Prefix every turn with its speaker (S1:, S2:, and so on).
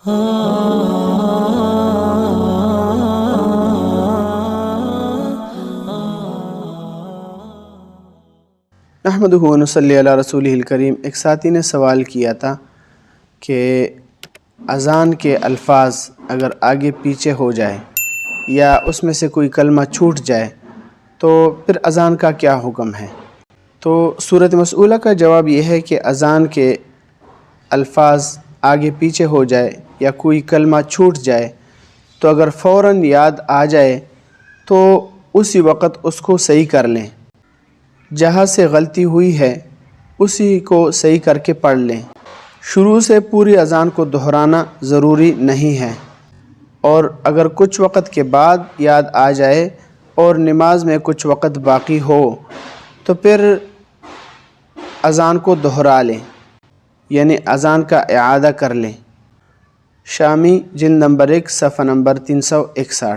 S1: نحمدہ و نصلی علی رسولہ الکریم۔ ایک ساتھی نے سوال کیا تھا کہ اذان کے الفاظ اگر آگے پیچھے ہو جائے یا اس میں سے کوئی کلمہ چھوٹ جائے تو پھر اذان کا کیا حکم ہے؟ تو صورت مسئولہ کا جواب یہ ہے کہ اذان کے الفاظ آگے پیچھے ہو جائے یا کوئی کلمہ چھوٹ جائے تو اگر فوراً یاد آ جائے تو اسی وقت اس کو صحیح کر لیں۔ جہاں سے غلطی ہوئی ہے اسی کو صحیح کر کے پڑھ لیں۔ شروع سے پوری اذان کو دہرانا ضروری نہیں ہے، اور اگر کچھ وقت کے بعد یاد آ جائے اور نماز میں کچھ وقت باقی ہو تو پھر اذان کو دہرا لیں، یعنی اذان کا اعادہ کر لیں۔ شامی جلد نمبر 1 صفحہ نمبر 361۔